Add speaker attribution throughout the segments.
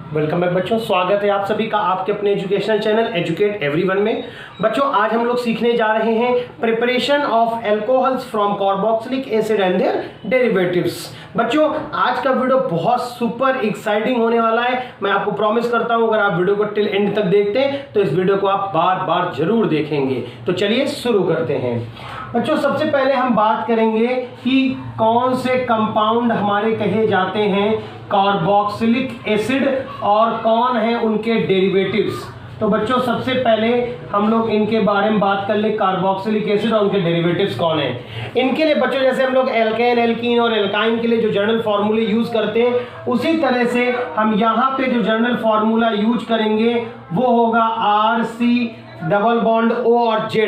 Speaker 1: Welcome back बच्चों, स्वागत है आप सभी का आपके अपने एजुकेशनल चैनल एजुकेट एवरीवन में। बच्चों आज हम लोग सीखने जा रहे हैं preparation of alcohols from carboxylic acid and their derivatives. बच्चों आज का वीडियो बहुत सुपर एक्साइटिंग होने वाला है। मैं आपको प्रॉमिस करता हूं अगर आप वीडियो को टिल एंड तक देखते हैं तो इस वीडियो को आप बार बार जरूर देखेंगे। तो चलिए शुरू करते हैं। बच्चों सबसे पहले हम बात करेंगे कि कौन से कंपाउंड हमारे कहे जाते हैं कार्बोक्सिलिक एसिड और कौन है उनके डेरिवेटिव्स। तो बच्चों सबसे पहले हम लोग इनके बारे में बात कर ले, कार्बोक्सिलिक एसिड और उनके डेरिवेटिव्स कौन है। इनके लिए बच्चों जैसे हम लोग एल्केन, एल्कीन और एल्काइन के लिए जो जनरल फार्मूले यूज करते हैं उसी तरह से हम यहाँ पे जो जनरल फार्मूला यूज करेंगे वो होगा RC डबल बॉन्ड O और Z।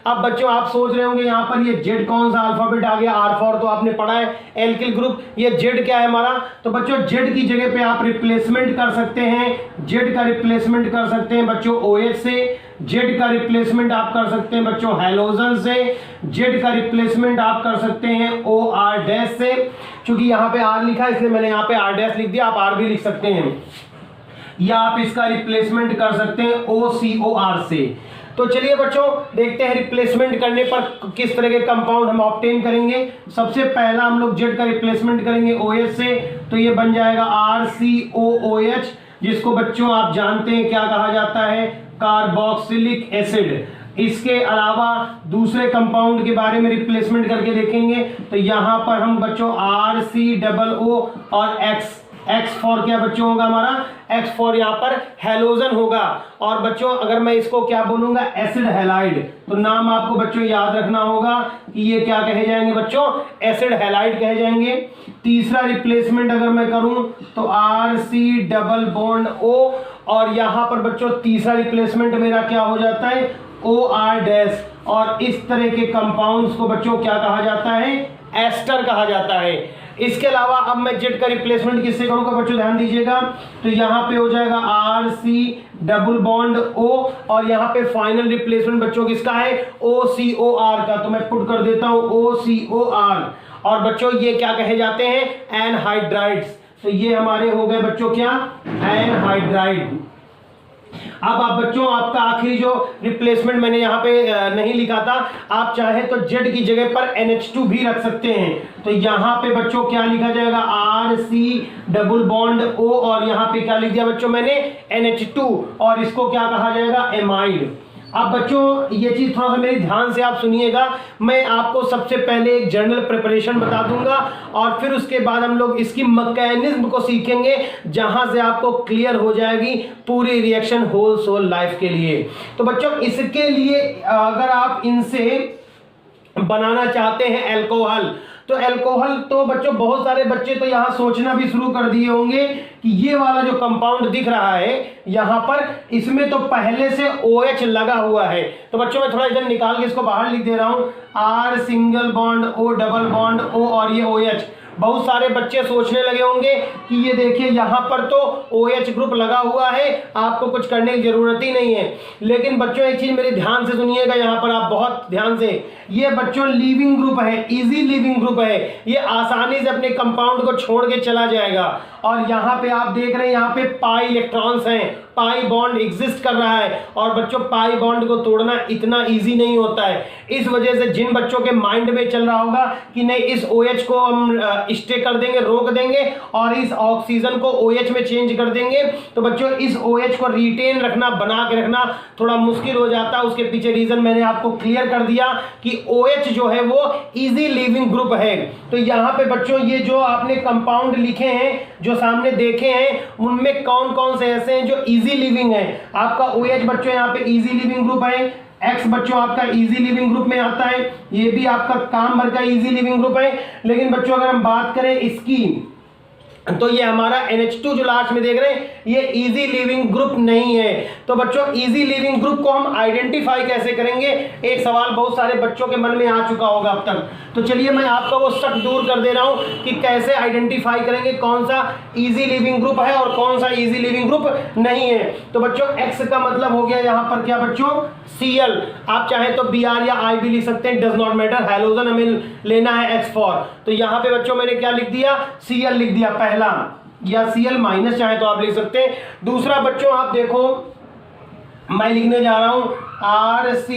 Speaker 1: अब बच्चों आप सोच रहे होंगे यहाँ पर ये Z कौन सा अल्फाबेट आ गया, R फॉर तो आपने पढ़ा है एल्किल ग्रुप, ये Z क्या है हमारा। तो बच्चों Z की जगह पे आप रिप्लेसमेंट कर सकते हैं, Z का रिप्लेसमेंट कर सकते हैं बच्चों OH से, Z का रिप्लेसमेंट आप कर सकते हैं बच्चों हैलोजन से, Z का रिप्लेसमेंट आप कर सकते हैं OR डैश से। क्योंकि यहाँ पे R लिखा है इसलिए मैंने यहाँ पे R डैश लिख दिया, आप R भी लिख सकते हैं, या आप इसका रिप्लेसमेंट कर सकते हैं OCOR से। तो चलिए बच्चों देखते हैं रिप्लेसमेंट करने पर किस तरह के कंपाउंड हम ऑब्टेन करेंगे। सबसे पहला हम लोग Z का रिप्लेसमेंट करेंगे OH से, तो ये बन जाएगा RCOOH, जिसको बच्चों आप जानते हैं क्या कहा जाता है, कार्बोक्सिलिक एसिड। इसके अलावा दूसरे कंपाउंड के बारे में रिप्लेसमेंट करके देखेंगे तो यहाँ पर हम बच्चों RCOO और X फॉर क्या बच्चों होगा हमारा, X फॉर यहाँ पर हैलोजन होगा। और बच्चों अगर मैं इसको क्या बोलूंगा, एसिड हैलाइड, तो नाम आपको बच्चों याद रखना होगा कि ये क्या कहे जाएंगे बच्चों, एसिड हैलाइड कहे जाएंगे। तीसरा रिप्लेसमेंट अगर मैं करूं तो RC डबल बॉन्ड O, और यहाँ पर बच्चों तीसरा रिप्लेसमेंट मेरा क्या हो जाता है OR डैश। और इस तरह के कंपाउंड्स को बच्चों क्या कहा जाता है, एस्टर कहा जाता है। इसके अलावा अब मैं Z का रिप्लेसमेंट किससे करूंगा बच्चों, ध्यान दीजिएगा, तो यहाँ पे हो जाएगा RC डबल बॉन्ड O, और यहाँ पे फाइनल रिप्लेसमेंट बच्चों किसका है, OCOR का। तो मैं पुट कर देता हूँ OCOR। और बच्चों ये क्या कहे जाते हैं, एनहाइड्राइड्स। तो ये हमारे हो गए बच्चों क्या, एनहाइड्राइड। अब आप बच्चों आपका आखिरी जो रिप्लेसमेंट मैंने यहाँ पे नहीं लिखा था, आप चाहे तो Z की जगह पर NH2 भी रख सकते हैं। तो यहाँ पे बच्चों क्या लिखा जाएगा, RC डबल बॉन्ड O, और यहाँ पे क्या लिख दिया बच्चों मैंने NH2, और इसको क्या कहा जाएगा, एमाइड। अब बच्चों ये चीज थोड़ा सा मेरी ध्यान से आप सुनिएगा। मैं आपको सबसे पहले एक जनरल प्रिपरेशन बता दूंगा और फिर उसके बाद हम लोग इसकी मैकेनिज्म को सीखेंगे, जहां से आपको क्लियर हो जाएगी पूरी रिएक्शन होल सोल लाइफ के लिए। तो बच्चों इसके लिए अगर आप इनसे बनाना चाहते हैं एल्कोहल, तो एल्कोहल तो बच्चों बहुत सारे बच्चे तो यहाँ सोचना भी शुरू कर दिए होंगे कि ये वाला जो कंपाउंड दिख रहा है यहाँ पर, इसमें तो पहले से OH लगा हुआ है। तो बच्चों मैं थोड़ा इधर निकाल के इसको बाहर लिख दे रहा हूँ, R single bond O double bond O और ये OH। बहुत सारे बच्चे सोचने लगे होंगे कि ये देखिए यहाँ पर तो OH ग्रुप लगा हुआ है, आपको कुछ करने की जरूरत ही नहीं है। लेकिन बच्चों एक चीज मेरे ध्यान से सुनिएगा, यहाँ पर आप बहुत ध्यान से, ये बच्चों लीविंग ग्रुप है, इजी लीविंग ग्रुप है, ये आसानी से अपने कंपाउंड को छोड़ के चला जाएगा। और यहाँ पे आप देख रहे हैं यहाँ पे पाई इलेक्ट्रॉन्स हैं, पाई बॉन्ड एग्जिस्ट कर रहा है, और बच्चों पाई बॉन्ड को तोड़ना इतना इजी नहीं होता है। इस वजह से जिन बच्चों के माइंड में चल रहा होगा कि नहीं इस OH को हम स्टे कर देंगे, रोक देंगे और इस ऑक्सीजन को OH में चेंज कर देंगे, तो बच्चों इस OH को रिटेन रखना, बना के रखना थोड़ा मुश्किल हो जाता है। उसके पीछे रीजन मैंने आपको क्लियर कर दिया कि OH जो है वो इजी लिविंग ग्रुप है। तो यहाँ पे बच्चों ये जो आपने कंपाउंड लिखे हैं, जो सामने देखे हैं, उनमें कौन कौन से ऐसे हैं जो इजी लिविंग है। आपका OH बच्चों यहाँ पे इजी लिविंग ग्रुप है, X बच्चों आपका इजी लिविंग ग्रुप में आता है, ये भी आपका काम भर का इजी लिविंग ग्रुप है। लेकिन बच्चों अगर हम बात करें इसकी, तो ये हमारा NH2 जो लास्ट में देख रहे हैं ये इजी लिविंग ग्रुप नहीं है। तो बच्चों इजी लिविंग ग्रुप को हम आइडेंटिफाई कैसे करेंगे, एक सवाल बहुत सारे बच्चों के मन में आ चुका होगा अब तक। तो चलिए मैं आपका वो शक दूर कर दे रहा हूं कि कैसे आइडेंटिफाई करेंगे कौन सा इजी लिविंग ग्रुप है और कौन सा इजी लिविंग ग्रुप नहीं है। तो बच्चों X का मतलब हो गया यहाँ पर क्या बच्चों, Cl। आप चाहे तो Br या I भी लिख सकते हैं, डज नॉट मैटर, हैलोजन हमें लेना है X फॉर। तो यहाँ पे बच्चों मैंने क्या लिख दिया, Cl लिख दिया पहला। या Cl माइनस चाहे तो आप लिख सकते हैं। दूसरा बच्चों आप देखो मैं लिखने जा रहा हूं RC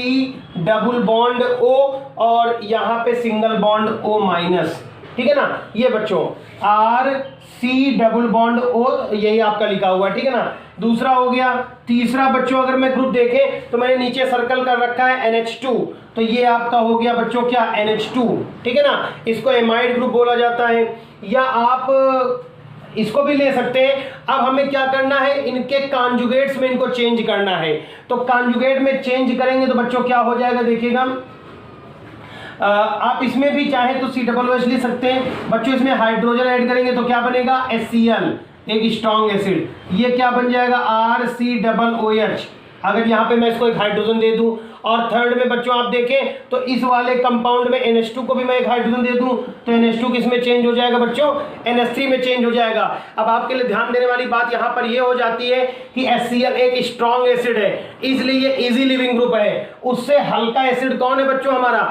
Speaker 1: डबल बॉन्ड O और यहां पे सिंगल बॉन्ड O माइनस, ठीक है ना। ये बच्चों RC डबल बॉन्ड O यही आपका लिखा हुआ है, ठीक है ना। दूसरा हो गया। तीसरा बच्चों अगर मैं ग्रुप देखें तो मैंने नीचे सर्कल कर रखा है NH2, तो ये आपका हो गया बच्चों क्या NH2, ठीक है ना। इसको एमाइड ग्रुप बोला जाता है, या आप इसको भी ले सकते हैं। अब हमें क्या करना है, इनके कॉन्जुगेट्स में इनको चेंज करना है। तो कॉन्जुगेट में चेंज करेंगे तो बच्चों क्या हो जाएगा देखिएगा, आप इसमें भी चाहे तो COOH ले सकते हैं बच्चों। इसमें हाइड्रोजन ऐड करेंगे तो क्या बनेगा HCl, एक स्ट्रॉन्ग एसिड। ये क्या बन जाएगा RCOOH। अगर यहाँ पे मैं इसको एक हाइड्रोजन दे दूं, और थर्ड में बच्चों आप देखें तो इस वाले कंपाउंड में NH2 को भी मैं एक हाइड्रोजन दे दूं तो NH2 किस में चेंज हो जाएगा बच्चों, NH3 में चेंज हो जाएगा। अब आपके लिए ध्यान देने वाली बात यहाँ पर ये हो जाती है कि HCl एक स्ट्रॉन्ग एसिड है, इसलिए ये इजी लिविंग ग्रुप है। उससे हल्का एसिड कौन है बच्चों हमारा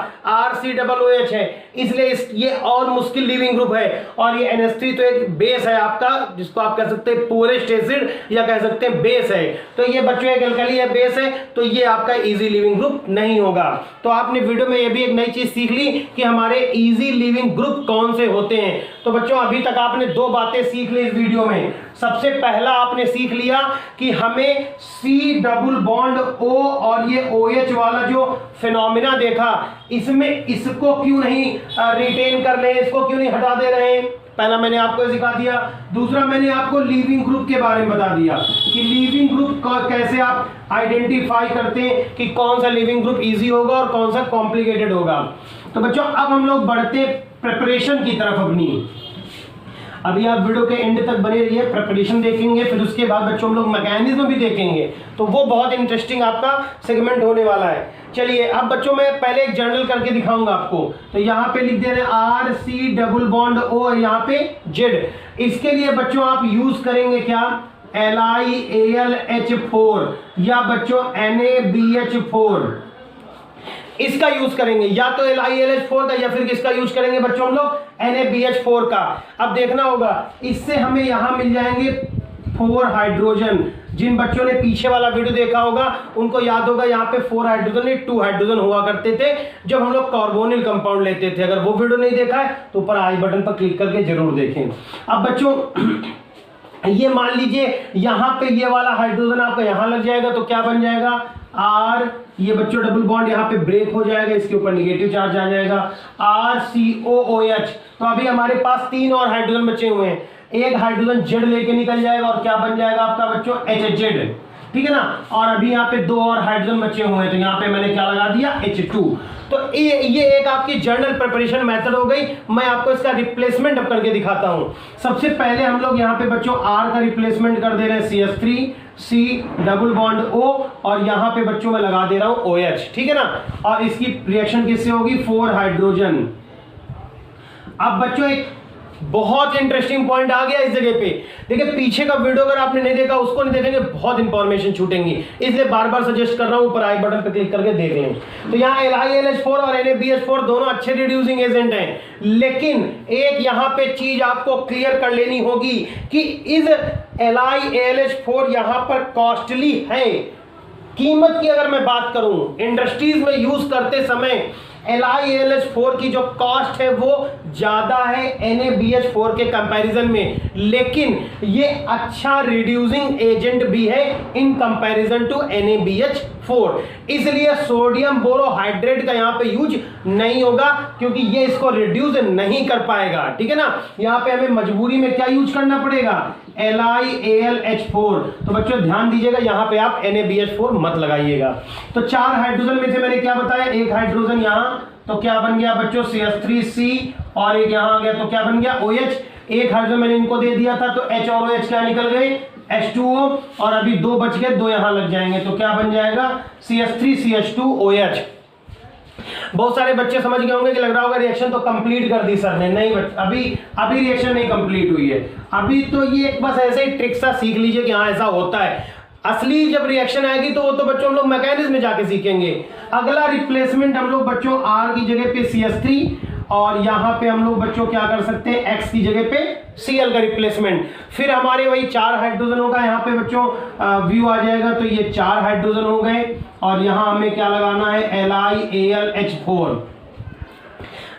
Speaker 1: RCOOH है, इसलिए ये और मुश्किल लिविंग ग्रुप है। और ये NH3 तो एक बेस है आपका, जिसको आप कह सकते हैं पोरेस्ट एसिड या कह सकते हैं बेस है। तो ये बच्चों एक एल्कली है, बेस है, तो ये आपका इजी लिविंग ग्रुप नहीं होगा। तो आपने वीडियो में ये भी एक नई चीज सीख ली कि हमारे इजी लिविंग ग्रुप कौन से होते हैं। तो बच्चों अभी तक आपने दो बातें सीख ली इस वीडियो में। सबसे पहला आपने सीख लिया कि हमें C डबल बॉन्ड O और ये OH वाला जो फिनोमिना देखा, इसमें इसको क्यों नहीं रिटेन कर रहे हैं, इसको क्यों नहीं हटा दे रहे हैं, पहला मैंने आपको सिखा दिया। दूसरा मैंने आपको लिविंग ग्रुप के बारे में बता दिया कि लिविंग ग्रुप कैसे आप आइडेंटिफाई करते हैं कि कौन सा लिविंग ग्रुप इजी होगा और कौन सा कॉम्प्लिकेटेड होगा। तो बच्चों अब हम लोग बढ़ते प्रिपरेशन की तरफ अपनी। अभी आप वीडियो के एंड तक बने रहिए, प्रिपरेशन देखेंगे, फिर उसके बाद बच्चों हम लोग मैकेनिज्म भी देखेंगे, तो वो बहुत इंटरेस्टिंग आपका सेगमेंट होने वाला है। चलिए अब बच्चों मैं पहले एक जर्नल करके दिखाऊंगा आपको। तो यहाँ पे लिख दे रहे हैं RC डबल बॉन्ड O और यहाँ पे Z। इसके लिए बच्चों आप यूज करेंगे क्या, LiAlH4 या बच्चों NaBH4, इसका यूज करेंगे, या तो LiAlH4 का या फिर किसका यूज करेंगे बच्चों हम लोग NaBH4 का। अब देखना होगा इससे हमें यहां मिल जाएंगे 4 हाइड्रोजन। जिन बच्चों ने पीछे वाला वीडियो देखा होगा उनको याद होगा यहाँ पे 4 हाइड्रोजन नहीं 2 हाइड्रोजन हुआ करते थे जब हम लोग कार्बोनिल कंपाउंड लेते थे। अगर वो वीडियो नहीं देखा है तो ऊपर आई बटन पर क्लिक करके जरूर देखें। अब बच्चों ये मान लीजिए यहाँ पे ये वाला हाइड्रोजन आपका यहाँ लग जाएगा तो क्या बन जाएगा R, ये बच्चों डबल बॉन्ड यहाँ पे ब्रेक हो जाएगा, इसके ऊपर नेगेटिव चार्ज आ जाएगा RCOOH। तो अभी हमारे पास 3 और हाइड्रोजन बचे हुए हैं, एक हाइड्रोजन Z लेके निकल जाएगा और क्या बन जाएगा आपका बच्चों HZ, ठीक है ना। और अभी यहाँ पे 2 और हाइड्रोजन बचे हुए हैं तो यहाँ पे मैंने क्या लगा दिया H2। तो ये एक आपकी जर्नल प्रिपरेशन मेथड हो गई। मैं आपको इसका रिप्लेसमेंट अब करके दिखाता हूं। सबसे पहले हम लोग यहाँ पे बच्चों R का रिप्लेसमेंट कर दे रहे हैं CH3 C double bond O और यहाँ पे बच्चों में लगा दे रहा हूं OH, ठीक है ना। और इसकी रिएक्शन किससे होगी 4 हाइड्रोजन। अब बच्चों एक बहुत इंटरेस्टिंग पॉइंट आ गया इस जगह पे। देखिए पीछे का वीडियो अगर आपने नहीं देखा उसको नहीं देखेंगे बहुत इंफॉर्मेशन छूटेंगी, इसलिए बार बार सजेस्ट कर रहा हूं ऊपर आई बटन पे क्लिक करके देख लें। तो यहाँ LiAlH4 और NaBH4 दोनों अच्छे रिड्यूसिंग एजेंट हैं, लेकिन एक यहाँ पे चीज आपको क्लियर कर लेनी होगी कि इस LiAlH4 यहाँ पर कॉस्टली है। कीमत की अगर मैं बात करूं इंडस्ट्रीज में यूज करते समय LiAlH4 की जो कॉस्ट है वो ज्यादा है NaBH4 के कंपैरिजन में, लेकिन ये अच्छा रिड्यूसिंग एजेंट भी है इन कंपैरिजन टू NaBH4। इसलिए सोडियम बोरोहाइड्रेट का यहाँ पे यूज नहीं होगा क्योंकि ये इसको रिड्यूस नहीं कर पाएगा, ठीक है ना। यहाँ पे हमें मजबूरी में क्या यूज करना पड़ेगा LiAlH4। तो बच्चों ध्यान दीजिएगा यहाँ पे आप NaBH4 मत लगाइएगा। तो 4 हाइड्रोजन में से मैंने क्या बताया, एक हाइड्रोजन यहाँ तो क्या बन गया बच्चों CH3C और एक यहाँ आ गया तो क्या बन गया OH। एक हाइड्रोजन मैंने इनको दे दिया था तो H और OH क्या निकल गए H2O और अभी 2 बच गए, 2 यहाँ लग जाएंगे तो क्या बन जाएगा CH3CH2OH। बहुत सारे बच्चे समझ गए होंगे कि लग रहा होगा रिएक्शन तो कंप्लीट कर दी सर ने, नहीं अभी रिएक्शन नहीं कंप्लीट हुई है। अभी तो ये बस ऐसे ही ट्रिक सा सीख लीजिए कि हाँ ऐसा होता है। असली जब रिएक्शन आएगी तो वो तो बच्चों हम लोग मैकेनिज्म में जाके सीखेंगे। अगला रिप्लेसमेंट हम लोग बच्चों R की जगह पे CH3 और यहाँ पे हम लोग बच्चों क्या कर सकते हैं, X की जगह पे Cl का रिप्लेसमेंट। फिर हमारे वही 4 हाइड्रोजन होगा यहाँ पे बच्चों, व्यू आ जाएगा तो ये 4 हाइड्रोजन हो गए और यहाँ हमें क्या लगाना है, LiAlH4।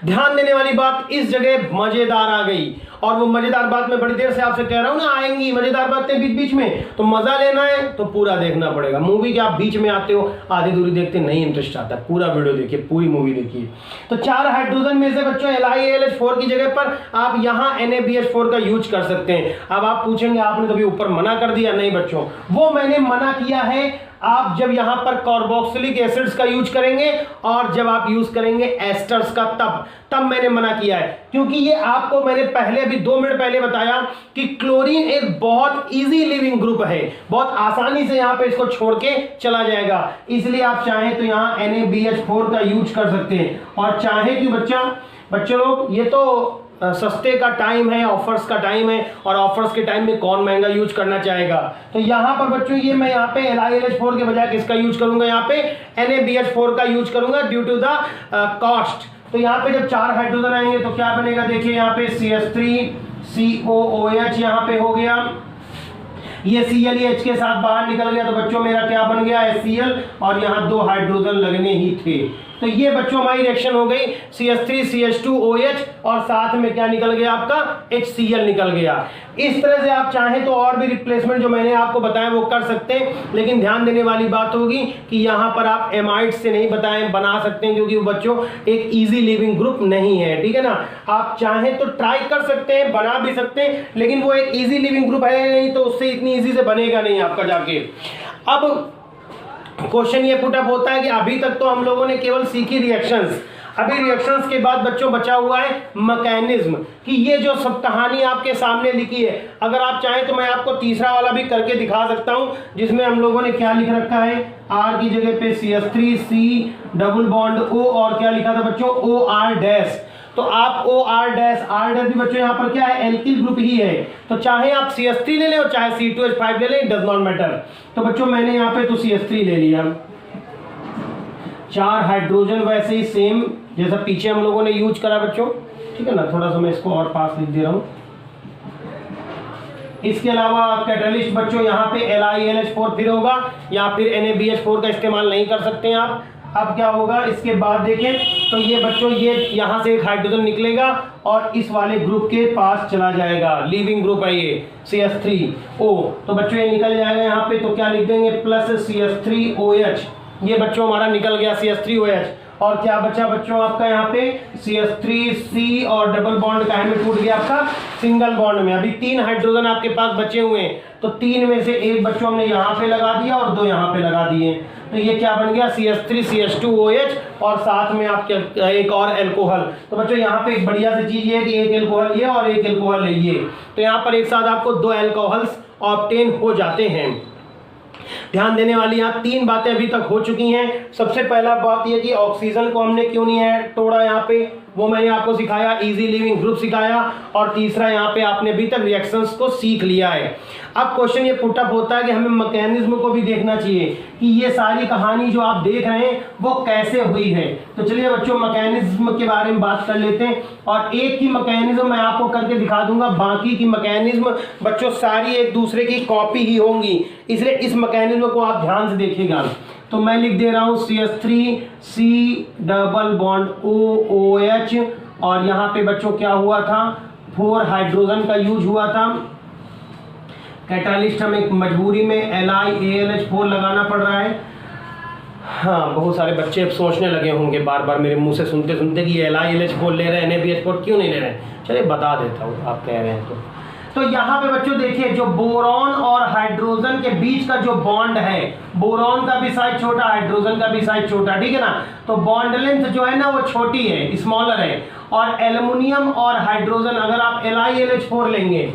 Speaker 1: ध्यान देने वाली बात, इस जगह मजेदार आ गई, और वो मजेदार बात मैं बड़ी देर से आपसे कह रहा हूं ना, आएंगी मजेदार बातें बीच बीच में, तो मजा लेना है तो पूरा देखना पड़ेगा। मूवी के आप बीच में आते हो, आधी दूरी देखते नहीं इंटरेस्ट आता, पूरा वीडियो देखिए, पूरी मूवी देखिए। तो 4 हाइड्रोजन में से बच्चों LiAlH4 की जगह पर आप यहाँ NaBH4 का यूज कर सकते हैं। अब आप पूछेंगे आपने तो अभी ऊपर मना कर दिया, नहीं बच्चों, वो मैंने मना किया है आप जब यहां पर कार्बोक्सिलिक एसिड्स का यूज करेंगे और जब आप यूज करेंगे एस्टर्स का, तब मैंने मना किया है, क्योंकि ये आपको मैंने पहले अभी 2 मिनट पहले बताया कि क्लोरीन एक बहुत इजी लिविंग ग्रुप है, बहुत आसानी से यहां पे इसको छोड़ के चला जाएगा, इसलिए आप चाहें तो यहां NaBH4 का यूज कर सकते हैं। और चाहे कि बच्चे लोग, ये तो सस्ते का टाइम है, ऑफर्स का टाइम है, और ऑफर्स के टाइम में कौन महंगा यूज करना चाहेगा। तो यहाँ पर बच्चों ये मैं यहाँ पे LiAlH4 के बजाय किसका यूज करूंगा, यहाँ पे NaBH4 का यूज करूंगा ड्यू टू द कॉस्ट। तो यहाँ पे जब 4 हाइड्रोजन आएंगे तो क्या बनेगा, देखिए यहाँ पे CH3COOH यहाँ पे हो गया, ये Cl H के साथ बाहर निकल गया, तो बच्चों मेरा क्या बन गया, HCl, और यहाँ 2 हाइड्रोजन लगने ही थे। तो ये बच्चों हमारी रिएक्शन हो गई, CH3CH2OH, और साथ में क्या निकल गया आपका, HCl निकल गया। इस तरह से आप चाहें तो और भी रिप्लेसमेंट जो मैंने आपको बताया वो कर सकते हैं, लेकिन ध्यान देने वाली बात होगी कि यहाँ पर आप एमाइड से नहीं बना सकते हैं, क्योंकि वो बच्चों एक इजी लिविंग ग्रुप नहीं है, ठीक है ना। आप चाहें तो ट्राई कर सकते हैं, बना भी सकते हैं, लेकिन वो एक इजी लिविंग ग्रुप है नहीं, तो उससे इतनी इजी से बनेगा नहीं आपका जाके। अब क्वेश्चन ये पुट अप होता है कि अभी तक तो हम लोगों ने केवल सीखी रिएक्शंस, अभी रिएक्शंस के बाद बच्चों बचा हुआ है मैकेनिज्म, कि ये जो सब कहानी आपके सामने लिखी है, अगर आप चाहें तो मैं आपको तीसरा वाला भी करके दिखा सकता हूं, जिसमें हम लोगों ने क्या लिख रखा है, R की जगह पे CH3C डबल बॉन्ड O, और क्या लिखा था बच्चों, OR-। तो आप R' भी बच्चों यहाँ पर क्या है, एल्किल ग्रुप ही है, तो चाहे आप CH3 ले लें और चाहे C2H5 ले लें, डज नॉट मैटर। तो बच्चों मैंने यहाँ पे तो CH3 ले लिया, 4 हाइड्रोजन वैसे ही सेम जैसा पीछे हम लोगों ने यूज करा बच्चों, ठीक है ना। थोड़ा सा मैं इसको और पास लिख दे रहा हूँ। इसके अलावा कैटलिस्ट बच्चों यहाँ पे LiAlH4 फिर होगा, या फिर NaBH4 का इस्तेमाल नहीं कर सकते हैं आप। अब क्या होगा इसके बाद देखें तो ये बच्चों, ये यहाँ से एक हाइड्रोजन निकलेगा और इस वाले ग्रुप के पास चला जाएगा, लिविंग ग्रुप है ये CH3O, तो बच्चों ये निकल जाएगा यहाँ पे, तो क्या लिख देंगे, प्लस CH3OH, ये बच्चों हमारा निकल गया CH3OH। और क्या बचा बच्चों आपका यहाँ पे CH3C, और डबल बॉन्ड का में टूट गया आपका सिंगल बॉन्ड में। अभी 3 हाइड्रोजन आपके पास बचे हुए हैं, तो 3 में से एक बच्चों हमने यहाँ पे लगा दिया और 2 यहाँ पे लगा दिए, तो ये क्या बन गया, CH3CH2OH, और साथ में आपके एक और एल्कोहल। तो बच्चों यहाँ पे एक बढ़िया सी चीज है कि एक एल्कोहल ये और एक एल्कोहल ये, तो यहाँ पर एक साथ आपको 2 एल्कोहल्स ऑब्टेन हो जाते हैं। ध्यान देने वाली यहाँ 3 बातें अभी तक हो चुकी हैं। सबसे पहला बात यह कि ऑक्सीजन को हमने क्यों नहीं है तोड़ा यहाँ पे, वो मैंने आपको सिखाया, इजी लिविंग ग्रुप सिखाया, और तीसरा यहाँ पे आपने अभी तक रिएक्शंस को सीख लिया है। अब क्वेश्चन ये पुट अप होता है कि हमें मैकेनिज्म को भी देखना चाहिए कि ये सारी कहानी जो आप देख रहे हैं वो कैसे हुई है। तो चलिए बच्चों मैकेनिज्म के बारे में बात कर लेते हैं, और एक की मैकेनिज्म मैं आपको करके दिखा दूंगा, बाकी की मैकेनिज्म बच्चों सारी एक दूसरे की कॉपी ही होंगी, इसलिए इस मैकेनिज्म को आप ध्यान से देखिएगा। तो मैं लिख दे रहा हूँ CH3C डबल बॉन्ड OOH, और यहाँ पे बच्चों क्या हुआ था, 4 हाइड्रोजन का यूज हुआ था। कैटालिस्ट हमें मजबूरी में LiAlH4 लगाना पड़ रहा है। हाँ, बहुत सारे बच्चे अब सोचने लगे होंगे बार बार मेरे मुंह से सुनते सुनते कि LiAlH4 ले रहे हैं, NaBH4 क्यों नहीं ले रहे हैं। चलिए बता देता हूँ, आप कह रहे हैं तो यहाँ पे बच्चों देखिए, जो बोरॉन और हाइड्रोजन के बीच का जो बॉन्ड है, बोरॉन का भी साइज छोटा, हाइड्रोजन का भी साइज छोटा, ठीक है ना। तो बॉन्ड लेंथ जो है ना वो छोटी है, स्मॉलर है। और एल्युमिनियम और हाइड्रोजन, अगर आप LiAlH4 लेंगे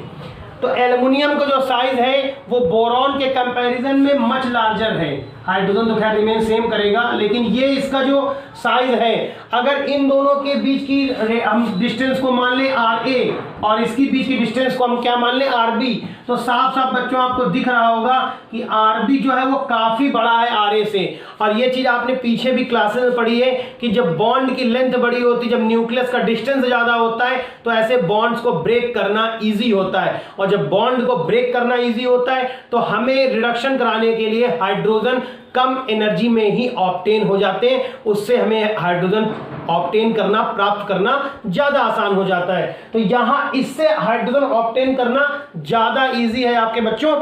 Speaker 1: तो एल्युमिनियम का जो साइज है वो बोरॉन के कंपैरिजन में मच लार्जर है, हाइड्रोजन तो खैर रिमेन सेम करेगा, लेकिन ये इसका जो साइज है, अगर इन दोनों के बीच की हम डिस्टेंस को मान लें RA और इसकी बीच की डिस्टेंस को हम क्या मान लें RB, तो साफ साफ बच्चों आपको दिख रहा होगा कि RB जो है वो काफी बड़ा है RA से। और ये चीज आपने पीछे भी क्लासेस में पढ़ी है कि जब बॉन्ड की लेंथ बड़ी होती है, जब न्यूक्लियस का डिस्टेंस ज्यादा होता है, तो ऐसे बॉन्ड्स को ब्रेक करना इजी होता है। और जब बॉन्ड को ब्रेक करना इजी होता है तो हमें रिडक्शन कराने के लिए हाइड्रोजन कम एनर्जी में ही ऑब्टेन हो जाते हैं, उससे हमें हाइड्रोजन ऑब्टेन करना, प्राप्त करना ज्यादा आसान हो जाता है। तो यहां इससे हाइड्रोजन ऑब्टेन करना ज्यादा इजी है आपके बच्चों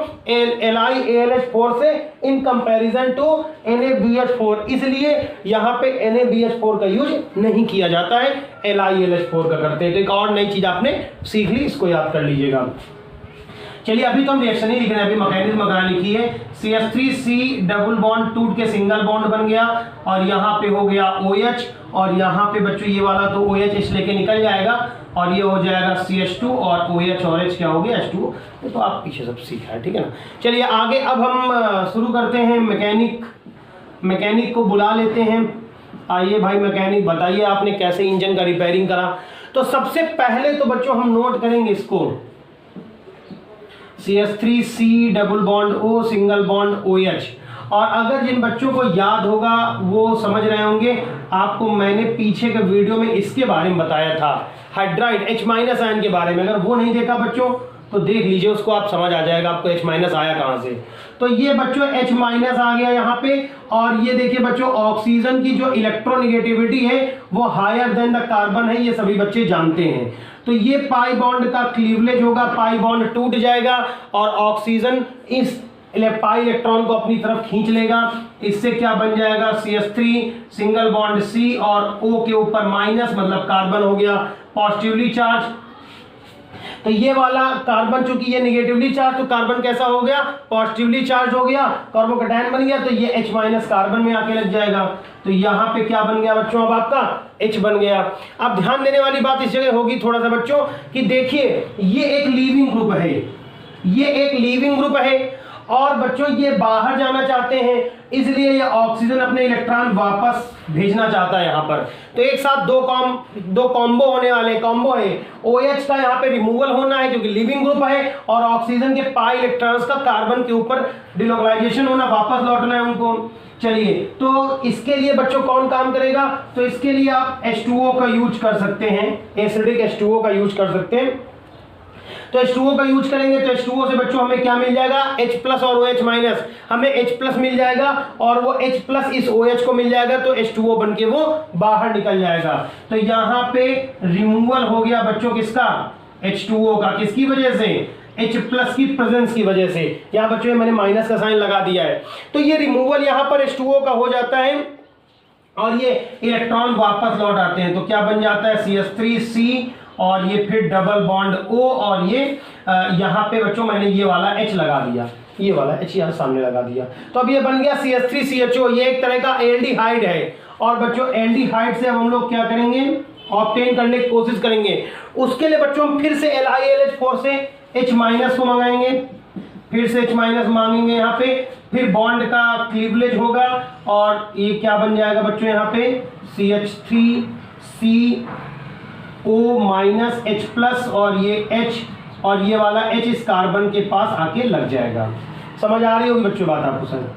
Speaker 1: LiAlH4 से इन कंपैरिजन टू NaBH4, इसलिए यहां पे NaBH4 का यूज नहीं किया जाता है, LiAlH4 का करते हैं। तो एक और नई चीज आपने सीख ली, इसको याद कर लीजिएगा। चलिए अभी तो हम रिएक्शन ही लिख रहे हैं, अभी मैकेनिज्म वगैरह लिखी है। CH3C डबल बॉन्ड टूट के सिंगल बॉन्ड बन गया और यहाँ पे हो गया OH, और यहाँ पे बच्चों ये वाला तो OH इस लेके निकल जाएगा और ये हो जाएगा CH2 और OH और H क्या हो गया H2। तो आप पीछे सब सीखा है, ठीक है ना। चलिए आगे अब हम शुरू करते हैं। मैकेनिक को बुला लेते हैं। आइए भाई मैकेनिक, बताइए आपने कैसे इंजन का रिपेयरिंग करा। तो सबसे पहले तो बच्चों हम नोट करेंगे इसको, CH3C double bond O single bond OH। और अगर जिन बच्चों को याद होगा वो समझ रहे होंगे, आपको मैंने पीछे के वीडियो में इसके बारे में बताया था, हाइड्राइड H- आयन के बारे में। अगर वो नहीं देखा बच्चों तो देख लीजिए, उसको आप समझ आ जाएगा आपको H- आया कहां से। तो ये बच्चों H- आ गया यहाँ पे, और ये देखिए बच्चों ऑक्सीजन की जो इलेक्ट्रोनेगेटिविटी है वो हायर देन द कार्बन है, ये सभी बच्चे जानते हैं। तो ये पाई बॉन्ड का क्लीवलेज होगा, पाई बॉन्ड टूट जाएगा और ऑक्सीजन इस पाई इलेक्ट्रॉन को अपनी तरफ खींच लेगा। इससे क्या बन जाएगा CH3 सिंगल बॉन्ड C और O के ऊपर माइनस, मतलब कार्बन हो गया पॉजिटिवली चार्ज। तो ये वाला कार्बन चूंकि ये नेगेटिवली चार्ज, तो कार्बन कैसा हो गया, पॉजिटिवली चार्ज हो गया, कार्बोकैटायन बन गया, तो ये H- कार्बन में आके लग जाएगा। तो यहाँ पे क्या बन गया बच्चों, अब आपका H बन गया। अब ध्यान देने वाली बात इस जगह होगी थोड़ा सा बच्चों कि देखिए ये एक लीविंग ग्रुप है, ये एक लीविंग ग्रुप है और बच्चों ये बाहर जाना चाहते हैं, इसलिए ये ऑक्सीजन अपने इलेक्ट्रॉन वापस भेजना चाहता है यहाँ पर। तो एक साथ दो कॉम्बो होने वाले, कॉम्बो है OH का यहाँ पे रिमूवल होना है क्योंकि लिविंग ग्रुप है, और ऑक्सीजन के पाई इलेक्ट्रॉन्स का कार्बन के ऊपर डिलोकलाइजेशन होना, वापस लौटना है उनको। चलिए तो इसके लिए बच्चों कौन काम करेगा, तो इसके लिए आप H2O का यूज कर सकते हैं, एसिडिक H2O का यूज कर सकते हैं। तो H2O का यूज करेंगे तो H2O से बच्चों हमें क्या मिल जाएगा, H+ और OH-, हमें H+ मिल जाएगा और वो H+ इस OH को मिल जाएगा, तो H2O बन के वो बाहर निकल जाएगा। तो यहाँ पे रिमूवल हो गया बच्चों किसका, H2O का, किसकी वजह से, H+ की प्रेजेंस की वजह से। यहाँ बच्चों मैंने माइनस का साइन लगा दिया है। तो ये रिमूवल यहाँ पर H2O का हो जाता है और ये इलेक्ट्रॉन वापस लौट आते हैं। तो क्या बन जाता है CH3C और ये फिर डबल बॉन्ड O, और ये यहाँ पे बच्चों मैंने ये वाला H लगा दिया, ये वाला H यहाँ सामने लगा दिया। तो अब ये बन गया CH3CHO, ये एक तरह का एल्डिहाइड है। और बच्चों एल्डिहाइड से अब हम लोग क्या करेंगे, ऑब्टेन करने की कोशिश करेंगे। उसके लिए बच्चों हम फिर से LiAlH4 से H- को मंगाएंगे, फिर से H- मांगेंगे यहाँ पे, फिर बॉन्ड का क्लीवलेज होगा और ये क्या बन जाएगा बच्चों यहाँ पे CH3CO- H+ और ये H, और ये वाला H इस कार्बन के पास आके लग जाएगा। समझ आ रही होगी बच्चों बात आपको सर।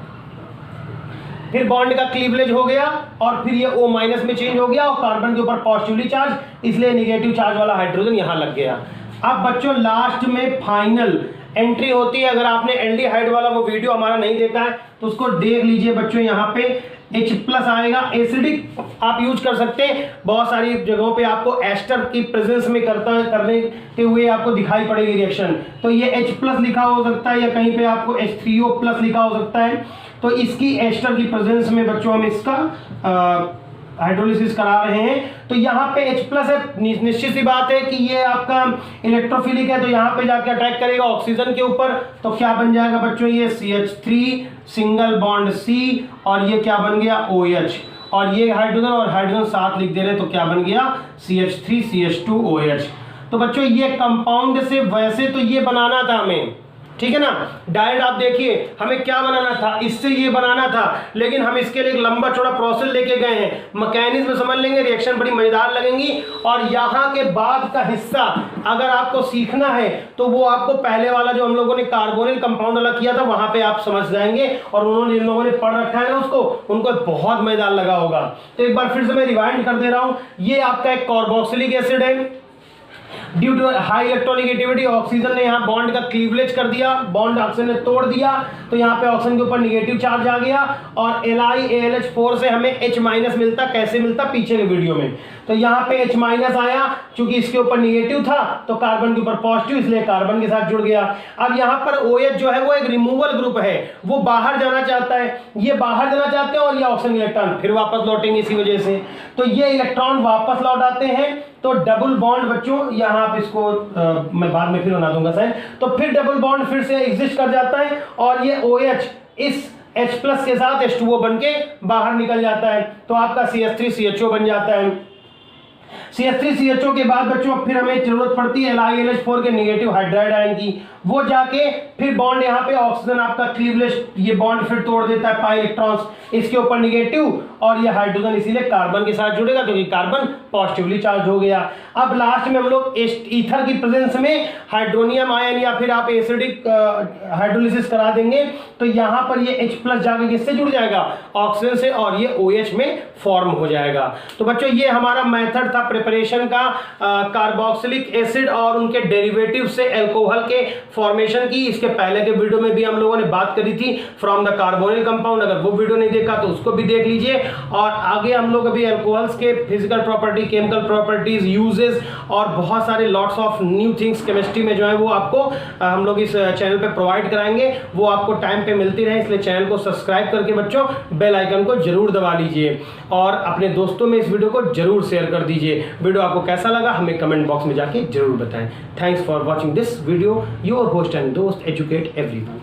Speaker 1: फिर बॉन्ड का क्लीवलेज हो गया और फिर ये O- में चेंज हो गया और कार्बन के ऊपर पॉजिटिवली चार्ज, इसलिए नेगेटिव चार्ज वाला हाइड्रोजन यहाँ लग गया। अब बच्चों लास्ट में फाइनल एंट्री होती है। अगर आपने एल्डिहाइड वाला वो वीडियो हमारा नहीं देखा है तो उसको देख लीजिए बच्चों। यहाँ पे H+ आएगा, एसिडिक आप यूज कर सकते हैं, बहुत सारी जगहों पे आपको एस्टर की प्रेजेंस में करने के हुए आपको दिखाई पड़ेगी रिएक्शन। तो ये H+ लिखा हो सकता है या कहीं पे आपको H3O+ लिखा हो सकता है। तो इसकी एस्टर की प्रेजेंस में बच्चों हम इसका हाइड्रोलिसिस करा रहे हैं। तो यहाँ पे H+ है, निश्चित सी बात है कि ये आपका इलेक्ट्रोफिलिक है, तो यहाँ पे जाके अटैक करेगा ऑक्सीजन के ऊपर। तो क्या बन जाएगा बच्चों, ये CH3 सिंगल बॉन्ड C और ये क्या बन गया OH, और ये हाइड्रोजन और हाइड्रोजन साथ लिख दे रहे हैं, तो क्या बन गया CH3CH2OH। तो बच्चों ये कंपाउंड से वैसे तो ये बनाना था हमें, ठीक है ना। डायरेक्ट आप देखिए हमें क्या बनाना था, इससे ये बनाना था, लेकिन हम इसके लिए एक लंबा चौड़ा प्रोसेस लेके गए हैं। मैकेनिज्म समझ लेंगे, रिएक्शन बड़ी मजेदार लगेंगी। और यहाँ के बाद का हिस्सा अगर आपको सीखना है तो वो आपको पहले वाला जो हम लोगों ने कार्बोनिल कंपाउंड वाला किया था वहां पे आप समझ जाएंगे, और उन्होंने जिन लोगों ने पढ़ रखा है ना उसको, उनको बहुत मजेदार लगा होगा। तो एक बार फिर से मैं रिवाइंड कर दे रहा हूं। ये आपका एक कार्बोक्सिलिक एसिड है। Due to high electronegativity oxygen ने यहाँ बॉन्ड का क्लीवलेज कर दिया, बॉन्ड ऑक्सीजन ने तोड़ दिया, तो यहाँ पे ऑक्सीजन के ऊपर नेगेटिव चार्ज आ गया, और LiAlH4 से हमें H- मिलता। कैसे मिलता, पीछे के वीडियो में। तो यहाँ पे H- आया, क्योंकि इसके ऊपर नेगेटिव था तो कार्बन के ऊपर पॉजिटिव, इसलिए कार्बन के साथ जुड़ गया। अब यहाँ पर OH जो है वो एक रिमूवल ग्रुप है, वो बाहर जाना चाहता है, ये बाहर जाना चाहते हैं, और ये ऑक्सीजन इलेक्ट्रॉन फिर वापस लौटेंगे इसी वजह से। तो ये इलेक्ट्रॉन वापस लौट आते हैं, तो डबल बॉन्ड बच्चों, यहाँ आप इसको मैं बाद में फिर बना दूंगा साइन। तो फिर डबल बॉन्ड फिर से एग्जिस्ट कर जाता है, और ये OH इस H+ के साथ H2O बन के बाहर निकल जाता है, तो आपका CH3CHO बन जाता है। CH3CHO के बाद बच्चों फिर हमें जरूरत पड़ती है LiAlH4 के नेगेटिव हाइड्राइड आयन की, वो जाके फिर बॉन्ड यहाँ पे ऑक्सीजन आपका क्लीवलेज, ये बॉन्ड फिर तोड़ देता है पाई इलेक्ट्रॉन्स, इसके ऊपर नेगेटिव, और ये हाइड्रोजन इसीलिए कार्बन के साथ जुड़ेगा क्योंकि कार्बन पॉजिटिवली चार्ज हो गया। अब लास्ट में हम लोग ईथर की प्रेजेंस में हाइड्रोनियम आयन या फिर आप एसिडिक हाइड्रोलिसिस करा देंगे, तो यहाँ पर ये H+ जाके किससे जुड़ जाएगा, ऑक्सीजन से, और ये OH में फॉर्म हो जाएगा। तो बच्चों ये हमारा मेथड था प्रिपरेशन का कार्बोक्सिलिक एसिड और उनके डेरिवेटिव से अल्कोहल के फॉर्मेशन की। इसके पहले के वीडियो में भी हम लोगों ने बात करी थी फ्रॉम द कार्बोनिल कंपाउंड, अगर वो वीडियो नहीं देखा तो उसको भी देख लीजिए। और आगे हम लोग अभी अल्कोहल्स के physical property, chemical properties, uses और बहुत सारे lots of new things chemistry में जो है वो आपको हम लोग इस चैनल पे प्रोवाइड कराएंगे, वो आपको टाइम पे मिलती रहे, इसलिए चैनल को सब्सक्राइब करके बच्चों बेल आइकन को जरूर दबा लीजिए, और अपने दोस्तों में इस वीडियो को जरूर शेयर कर दीजिए। वीडियो आपको कैसा लगा हमें कमेंट बॉक्स में जाके जरूर बताएं। Thanks for watching this video. Your host and दोस्त एजुकेट एवरीवन।